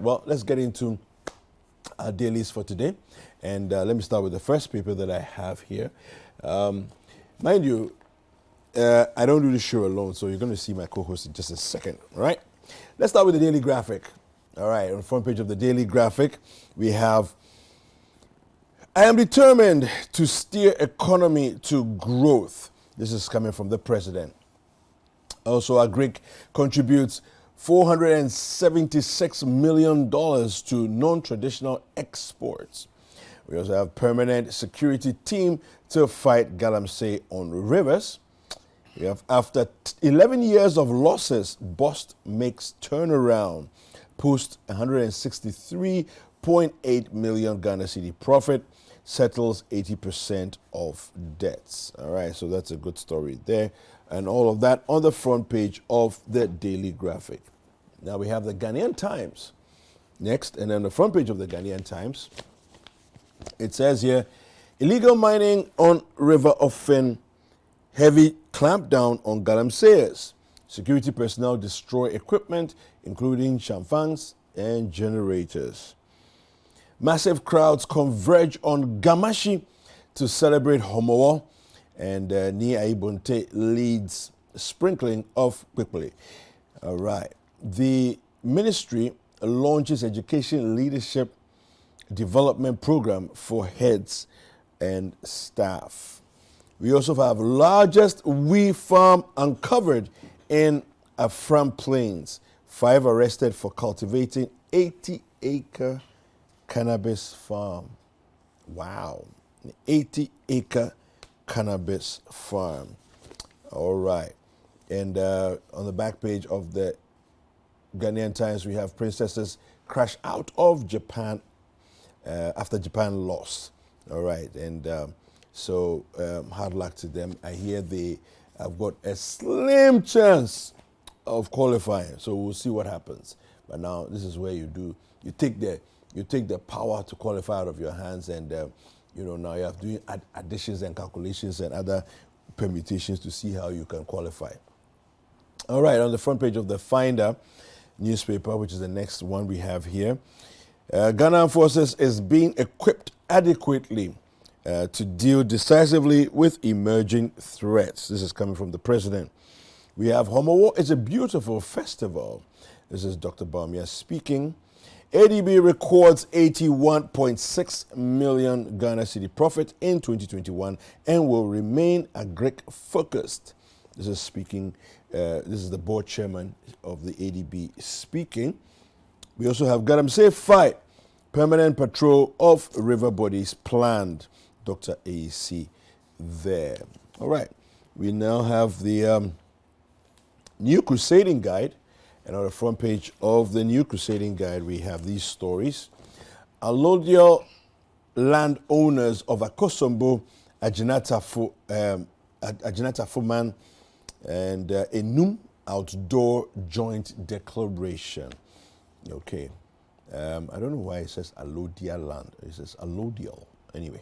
Well, let's get into our dailies for today. And let me start with the first paper that I have here. Mind you, I don't do the show alone, so you're going to see my co-host in just a second, all right? Let's start with the Daily Graphic. All right, on the front page of the Daily Graphic, we have, I am determined to steer economy to growth. This is coming from the president. Also, Agric contributes $476 million to non-traditional exports. We also have permanent security team to fight galamsey on rivers. We have, after 11 years of losses, Bust makes turnaround, post 163.8 million Ghana Citi profit, settles 80% of debts. All right, so that's a good story there. And all of that on the front page of the Daily Graphic. Now we have the Ghanaian Times next, and on the front page of the Ghanaian Times, it says here, illegal mining on River of Fin, heavy clampdown on galamseyers. Security personnel destroy equipment, including chamfangs and generators. Massive crowds converge on Gamashi to celebrate Homowo, and Nia Ibunte leads sprinkling of Kwekpele. All right. The ministry launches education leadership development program for heads and staff. We also have largest wheat farm uncovered in Afram Plains. 5 arrested for cultivating 80-acre cannabis farm. Wow. 80-acre cannabis farm. All right. And on the back page of the Ghanaian Times, we have princesses crash out of Japan after Japan lost. All right. And so hard luck to them. I hear they have got a slim chance of qualifying. So we'll see what happens. But now this is where you take the power to qualify out of your hands, and now you have to do additions and calculations and other permutations to see how you can qualify. All right, on the front page of the Finder newspaper, which is the next one we have here, Ghana Forces is being equipped adequately to deal decisively with emerging threats. This is coming from the president. We have Homowo is a beautiful festival. This is Dr. Bawumia speaking. ADB records 81.6 million Ghana Citi profit in 2021 and will remain Agric focused. This is speaking. This is the board chairman of the ADB speaking. We also have galamsey fight, permanent patrol of river bodies planned. Dr. AEC there. All right. We now have the New Crusading Guide. And on the front page of the New Crusading Guide, we have these stories. Allodial landowners of Akosombo, Ajinata Fuman, and Enum Outdoor Joint Declaration. Okay. I don't know why it says Allodial land. It says Allodial. Anyway.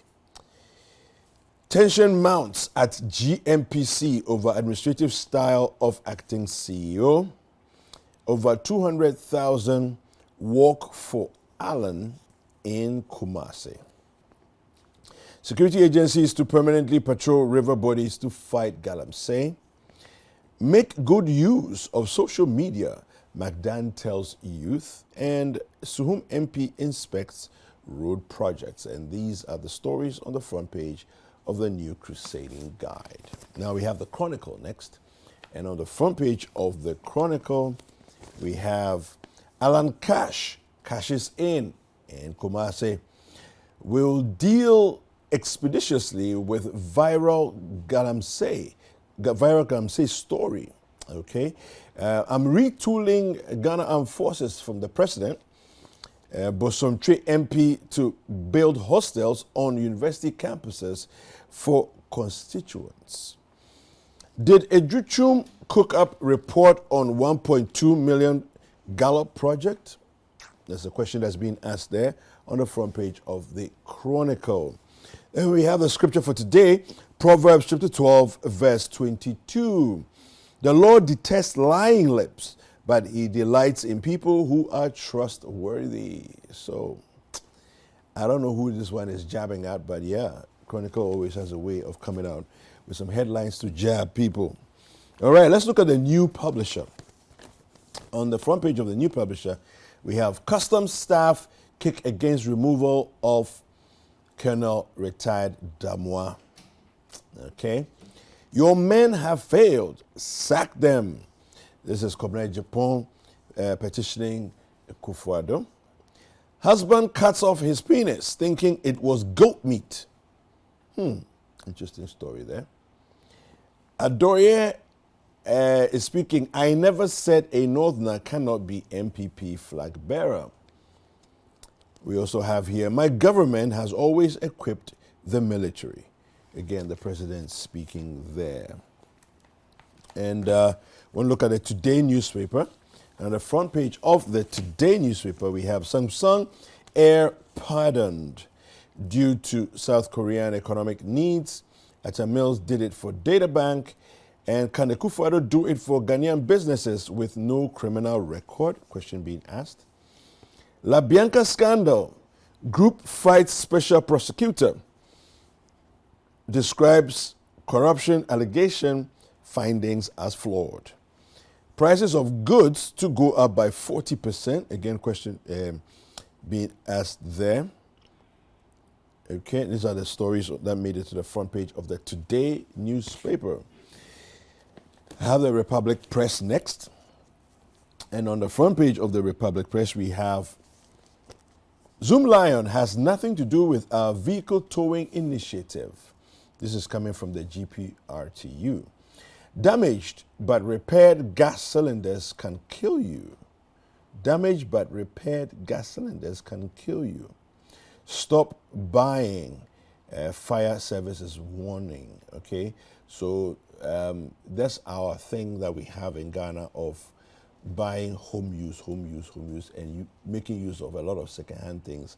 Tension mounts at GMPC over administrative style of acting CEO. Over 200,000 walk for Allen in Kumasi. Security agencies to permanently patrol river bodies to fight galamsey. Make good use of social media, McDan tells youth. And Suhum MP inspects road projects. And these are the stories on the front page of the New Crusading Guide. Now we have the Chronicle next. And on the front page of the Chronicle, we have Alan Cash cashes in Kumasi, will deal expeditiously with viral galamsey story. Okay, I'm retooling Ghana Armed Forces from the president. Bosomtwe MP to build hostels on university campuses for constituents. Did Edruchum cook up report on 1.2 million Gallup project? That's a question that's being asked there on the front page of the Chronicle. And we have the scripture for today, Proverbs chapter 12, verse 22. The Lord detests lying lips, but he delights in people who are trustworthy. So I don't know who this one is jabbing at, but yeah, Chronicle always has a way of coming out with some headlines to jab people. All right, let's look at the New Publisher. On the front page of the New Publisher, we have Customs staff kick against removal of Colonel retired Damois. Okay. Your men have failed. Sack them. This is Comrade Japan petitioning Kufuor. Husband cuts off his penis thinking it was goat meat. Interesting story there. Adoye is speaking. I never said a Northerner cannot be MPP flag bearer. We also have here, my government has always equipped the military. Again, the president speaking there. And we'll look at the Today newspaper. On the front page of the Today newspaper, we have Samsung heir pardoned due to South Korean economic needs. Atta Mills did it for Databank. And can the Kufuor do it for Ghanaian businesses with no criminal record? Question being asked. La Bianca scandal. Group fights special prosecutor. Describes corruption allegation findings as flawed. Prices of goods to go up by 40%. Again, question being asked there. Okay, these are the stories that made it to the front page of the Today newspaper. I have the Republic Press next. And on the front page of the Republic Press, we have Zoom Lion has nothing to do with our vehicle towing initiative. This is coming from the GPRTU. Damaged but repaired gas cylinders can kill you. Damaged but repaired gas cylinders can kill you. Stop buying. Fire services warning. Okay, so that's our thing that we have in Ghana of buying home use, and making use of a lot of secondhand things.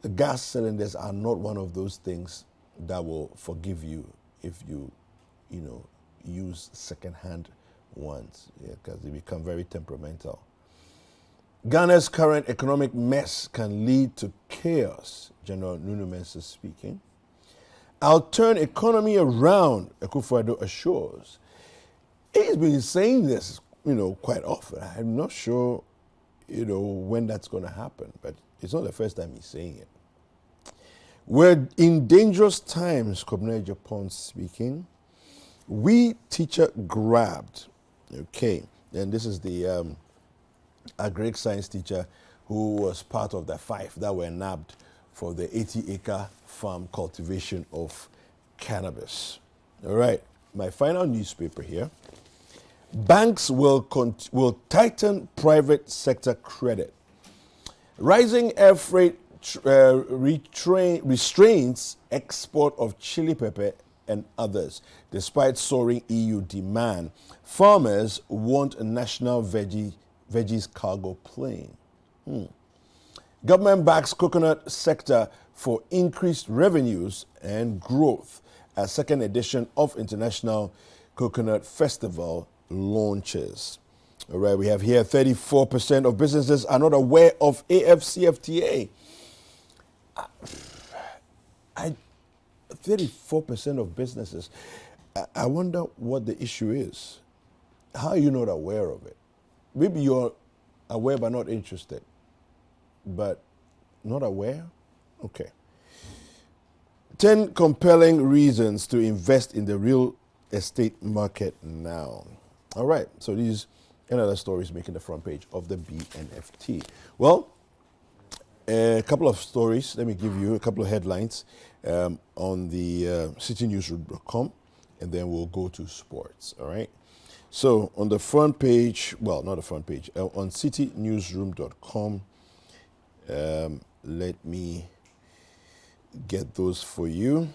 The gas cylinders are not one of those things that will forgive you if you use secondhand ones, because they become very temperamental. Ghana's current economic mess can lead to chaos, General Nunu Mensah speaking. I'll turn economy around, Akufo-Addo assures. He's been saying this, quite often. I'm not sure, when that's going to happen, but it's not the first time he's saying it. We're in dangerous times, Comrade Japan speaking. We teacher grabbed. Okay, and this is the agric science teacher who was part of the 5 that were nabbed for the 80-acre farm cultivation of cannabis. All right, my final newspaper here. Banks will tighten private sector credit. Rising air freight restrains export of chili pepper and others. Despite soaring EU demand, farmers want a national veggies cargo plane. Government backs coconut sector for increased revenues and growth. A second edition of International Coconut Festival launches. All right, we have here 34% of businesses are not aware of AFCFTA. 34% of businesses. I wonder what the issue is. How are you not aware of it? Maybe you're aware but not interested. But not aware? Okay. 10 compelling reasons to invest in the real estate market now. All right, so these and other stories making the front page of the BNFT. Well, a couple of stories. Let me give you a couple of headlines on the citynewsroom.com, and then we'll go to sports, all right? So on the front page, well, not the front page, on citynewsroom.com, let me get those for you.